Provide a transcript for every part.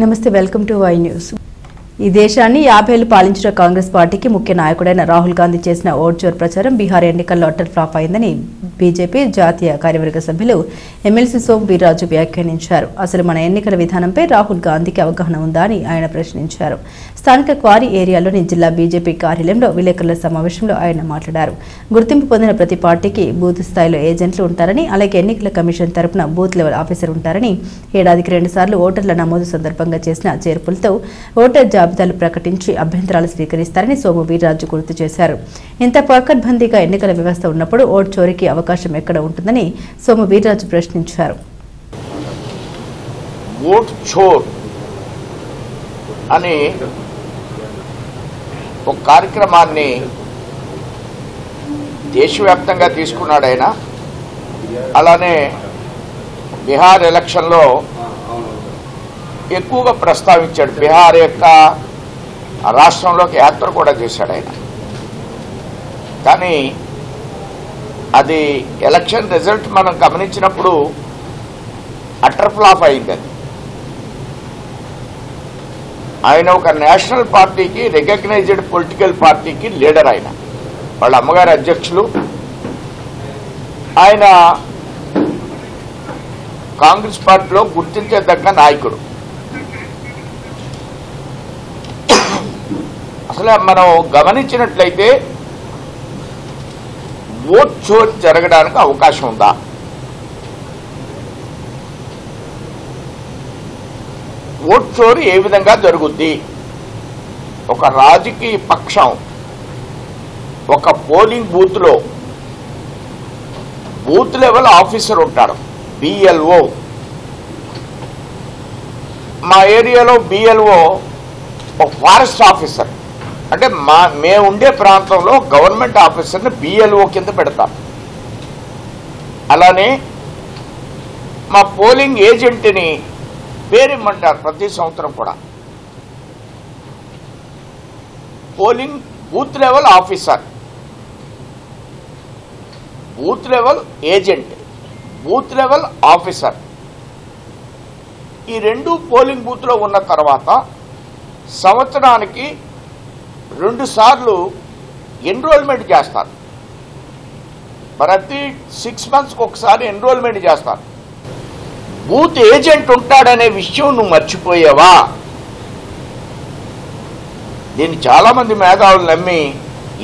నమస్తే, welcome to Y news. ఈ దేశాన్ని 50 ఏళ్లు పాలించిన కాంగ్రెస్ పార్టీకి ముఖ్య నాయకుడైన రాహుల్ గాంధీ చేసిన ఓట్ చోర్ ప్రచారం బీహార్ ఎన్నికల్లో అట్టర్ ఫ్లాప్ అయిందని బీజేపీ జాతీయ కార్యవర్గ సభ్యులు ఎమ్మెల్సీ సోము వీర్రాజు వ్యాఖ్యానించారు. అసలు మన ఎన్నికల విధానంపై రాహుల్ గాంధీకి అవగాహన ఉందా అని ఆయన ప్రశ్నించారు. స్థానిక క్వారీ ఏరియాలోని జిల్లా బీజేపీ కార్యాలయంలో విలేకరుల సమావేశంలో ఆయన మాట్లాడారు. గుర్తింపు పొందిన ప్రతి పార్టీకి బూత్ స్థాయిలో ఏజెంట్లు ఉంటారని, అలాగే ఎన్నికల కమిషన్ తరపున బూత్ లెవెల్ ఆఫీసర్ ఉంటారని, ఏడాదికి 2 సార్లు ఓటర్ల నమోదు సందర్భంగా చేసిన చేర్పులతో ఓటర్ జాబితాలు ప్రకటించి అభ్యంతరాలు స్వీకరిస్తారని సోము వీర్రాజు గుర్తు చేశారు. ఇంత పకడ్బందీగా ఎన్నికల వ్యవస్థ ఉన్నప్పుడు ఓట్ చోరీకి అవకాశం ఎక్కడ ఉంటుందని సోము వీర్రాజు ప్రశ్నించారు. ఓట్ చోర్ అని ఒక కార్యక్రమాన్ని దేశవ్యాప్తంగా తీసుకున్నాడు ఆయన. అలానే బీహార్ ఎలక్షన్లో ఎక్కువగా ప్రస్తావించాడు. బీహార్ యొక్క రాష్ట్రంలోకి యాత్ర కూడా చేశాడు ఆయన. కానీ అది ఎలక్షన్ రిజల్ట్ మనం గమనించినప్పుడు అటర్ ఫ్లాప్ అయింది. అది ఆయన ఒక నేషనల్ పార్టీకి, రికగ్నైజ్డ్ పొలిటికల్ పార్టీకి లీడర్. ఆయన వాళ్ళ అమ్మగారి అధ్యక్షులు. ఆయన కాంగ్రెస్ పార్టీలో గుర్తించదగ్గ నాయకుడు. అసలు మనం గమనించినట్లయితే ఓట్ చోరీ జరగడానికి అవకాశం ఉందా? ఓట్ చోరీ ఏ విధంగా జరుగుద్ది? ఒక రాజకీయ పక్షం ఒక పోలింగ్ బూత్లో బూత్ లెవెల్ ఆఫీసర్ ఉంటాడు, బిఎల్ఓ. మా ఏరియాలో బిఎల్ఓ ఒక ఫారెస్ట్ ఆఫీసర్. అంటే మేము ఉండే ప్రాంతంలో గవర్నమెంట్ ఆఫీసర్ని బిఎల్ఓ కింద పెడతాం. అలానే మా పోలింగ్ ఏజెంట్ని పేరిమ్మంటారు ప్రతి సంవత్సరం కూడా. Polling booth level officer, booth level agent, booth level officer. ఈ 2 పోలింగ్ బూత్లో ఉన్న తర్వాత సంవత్సరానికి 2 సార్లు ఎన్రోల్మెంట్ చేస్తారు. ప్రతి 6 మంత్స్కి ఒకసారి ఎన్రోల్మెంట్ చేస్తారు. బూత్ ఏజెంట్ ఉంటాడనే విషయం నువ్వు మర్చిపోయావా? దీన్ని చాలామంది మేధావులు నమ్మి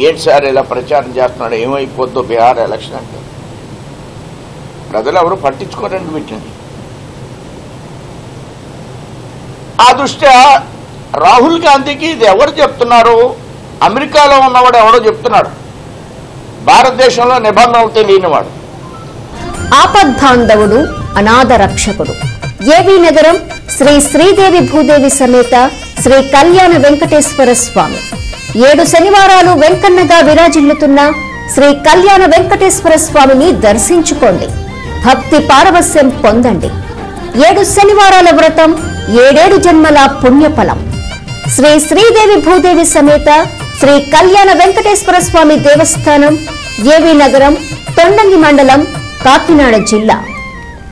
ఏంటి సార్ ఇలా ప్రచారం చేస్తున్నాడు, ఏమైపోద్దో బీహార్ ఎలక్షన్ అంటే. ప్రజలు ఎవరు పట్టించుకోరండి వీటిని. ఆ దృష్ట్యా రాహుల్ గాంధీకి ఇది ఎవరు చెప్తున్నారు? అమెరికాలో ఉన్నవాడు ఎవడో చెప్తున్నాడు, భారతదేశంలో నిబంధనలు తెలియనివాడు. ఆపద్బాంధవుడు, అనాథ రక్షకుడు. ఏవీ నగరం శ్రీ శ్రీదేవి భూదేవి సమేత శ్రీ కళ్యాణ వెంకటేశ్వర స్వామి 7 శనివారాలు వెంకన్నగా విరాజిల్లుతున్న శ్రీ కళ్యాణ వెంకటేశ్వర స్వామిని దర్శించుకోండి. భక్తి పారవస్యం పొందండి. 7 శనివారాల వ్రతం 7 జన్మల పుణ్యఫలం. శ్రీ శ్రీదేవి భూదేవి సమేత శ్రీ కళ్యాణ వెంకటేశ్వర స్వామి దేవస్థానం, ఏవీ నగరం, తొండంగి మండలం, కాకినాడ జిల్లా.